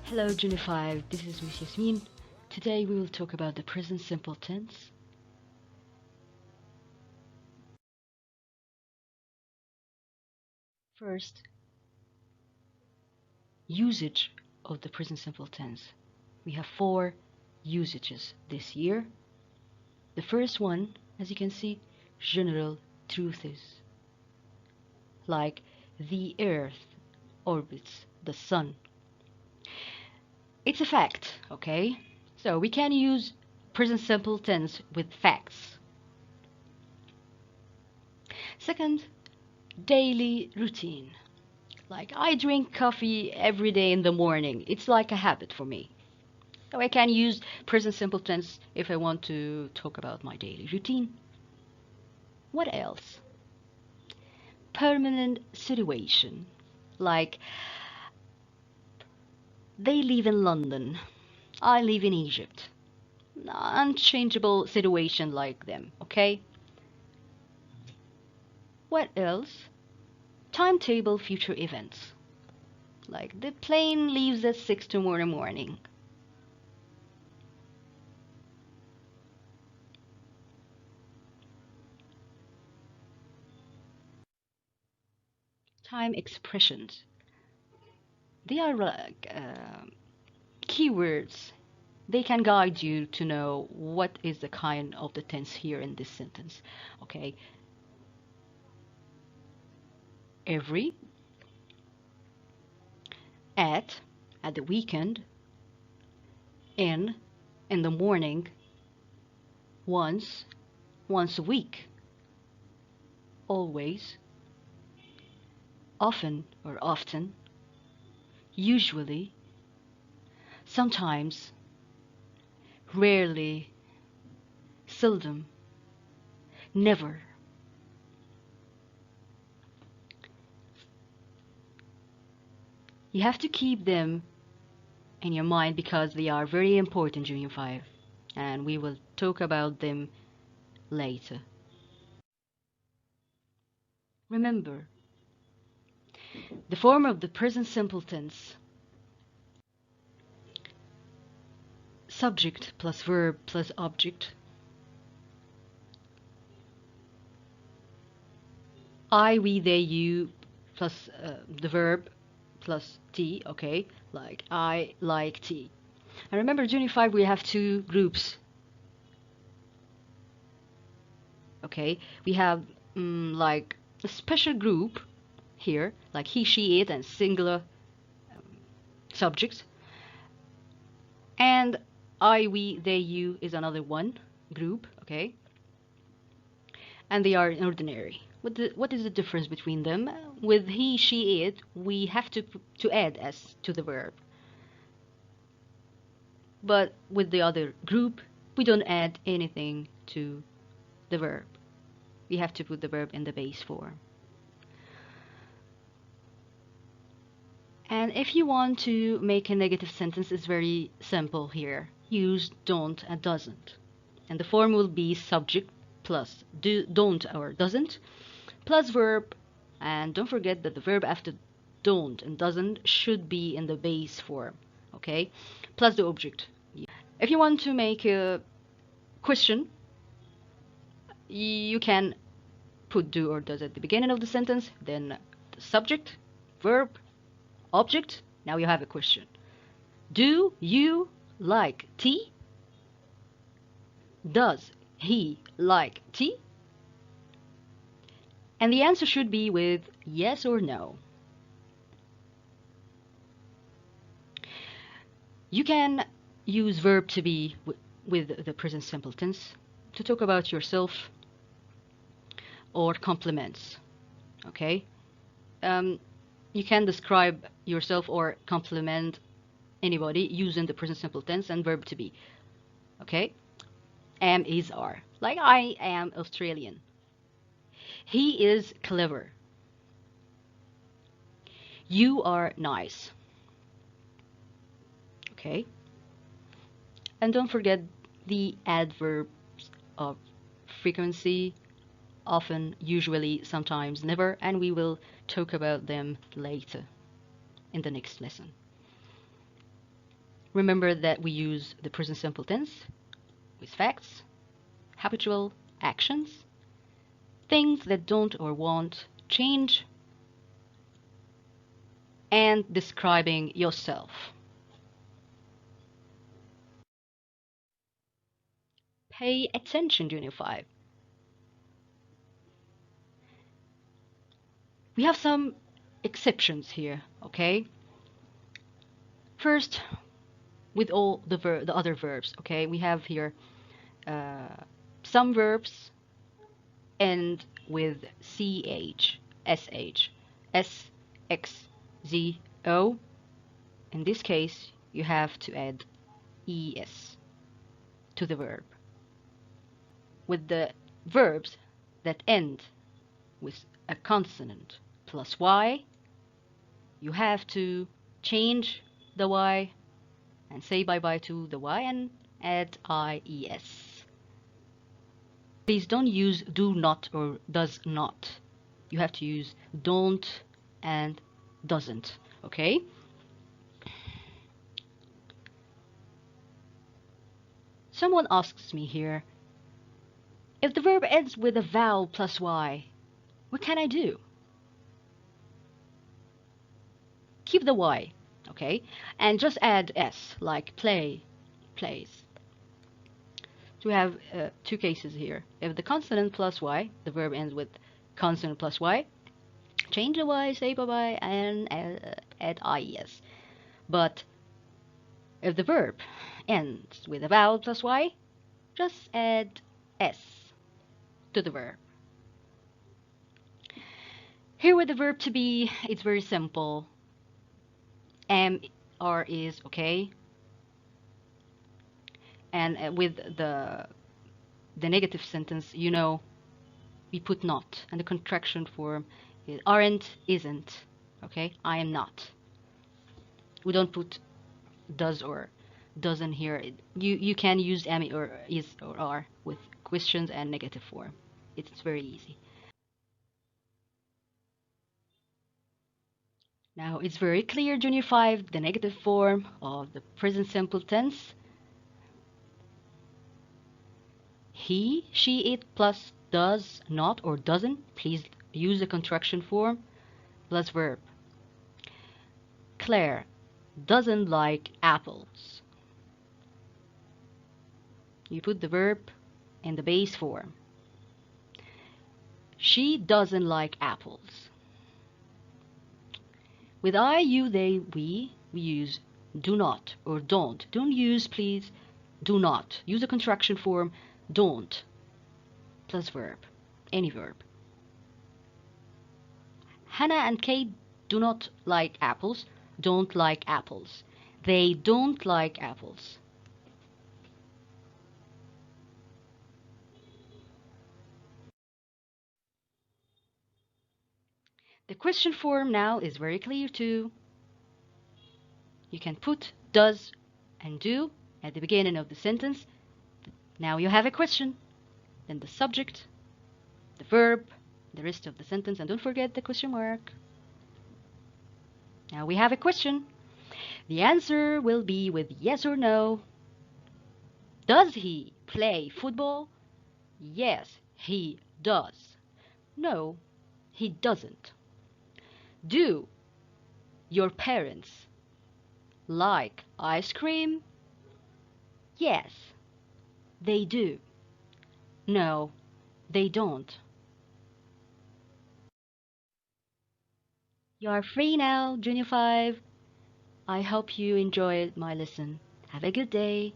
Hello, Junior 5. This is Miss Yasmine. Today we will talk about the present simple tense. First, usage of the present simple tense. We have 4 usages this year. The first one, as you can see, general truths, like the earth orbits the sun. It's a fact, okay? So we can use present simple tense with facts. Second, daily routine. Like I drink coffee every day in the morning. It's like a habit for me. So I can use present simple tense if I want to talk about my daily routine. What else? Permanent situation. Like they live in London. I live in Egypt. Unchangeable situation like them, okay? What else? Timetable future events. Like the plane leaves at 6 tomorrow morning. Time expressions. They are like keywords. They can guide you to know what is the kind of the tense here in this sentence. Okay, every, at the weekend, in the morning, once, once a week, always, often or often, usually, sometimes, rarely, seldom, never. You have to keep them in your mind because they are very important during 5, and we will talk about them later. Remember, the form of the present simple tense: subject plus verb plus object. I, we, they, you plus the verb plus T, okay? Like I like tea. And remember, during 5 we have 2 groups, okay? We have like a special group here, like he, she, it, and singular subjects. And I, we, they, you is another one group, okay? And they are in ordinary. What is the difference between them? With he, she, it, we have to add s to the verb. But with the other group, we don't add anything to the verb. We have to put the verb in the base form. And if you want to make a negative sentence, it's very simple here. Use don't and doesn't. And the form will be subject plus don't or doesn't plus verb. And don't forget that the verb after don't and doesn't should be in the base form, okay? Plus the object. If you want to make a question, you can put do or does at the beginning of the sentence, then the subject, verb, object. Now you have a question. Do you like tea? Does he like tea? And the answer should be with yes or no. You can use verb to be with the present simple tense to talk about yourself or compliments, okay? You can describe yourself or compliment anybody using the present simple tense and verb to be, okay? Am, is, are. Like I am Australian. He is clever. You are nice. Okay? And don't forget the adverbs of frequency, often, usually, sometimes, never, and we will talk about them later in the next lesson. Remember that we use the present simple tense with facts, habitual actions, things that don't or won't change, and describing yourself. Pay attention, Junior 5. We have some exceptions here, okay? First, with all the other verbs, okay? We have here uh, some verbs end with ch, sh, s, x, z, o. In this case, you have to add es to the verb. With the verbs that end with a consonant plus y, you have to change the y and say bye-bye to the y and add ies. Please don't use do not or does not. You have to use don't and doesn't, okay? Someone asks me here, if the verb ends with a vowel plus y, what can I do? Keep the y, okay? And just add s, like play, plays. So we have two cases here. If the consonant plus y, the verb ends with consonant plus y, change the y, say bye-bye, and add ies. But if the verb ends with a vowel plus y, just add s to the verb. Here with the verb to be, it's very simple. Am, are, is, okay? And with the negative sentence, you know, we put not, and the contraction form is aren't, isn't, okay? I am not. We don't put does or doesn't here. You can use am or is or are with questions and negative form. It's very easy. Now it's very clear, Junior 5, the negative form of the present simple tense. He, she, it plus does not or doesn't. Please use the contraction form plus verb. Claire doesn't like apples. You put the verb in the base form. She doesn't like apples. With I, you, they, we use do not or don't. Don't use, please, do not. Use the contraction form don't plus verb, any verb. Hannah and Kate do not like apples, don't like apples. They don't like apples. The question form now is very clear too. You can put does and do at the beginning of the sentence. Now you have a question. Then the subject, the verb, the rest of the sentence, and don't forget the question mark. Now we have a question. The answer will be with yes or no. Does he play football? Yes, he does. No, he doesn't. Do your parents like ice cream? Yes, they do. No, they don't. You are free now, Junior 5. I hope you enjoyed my lesson. Have a good day.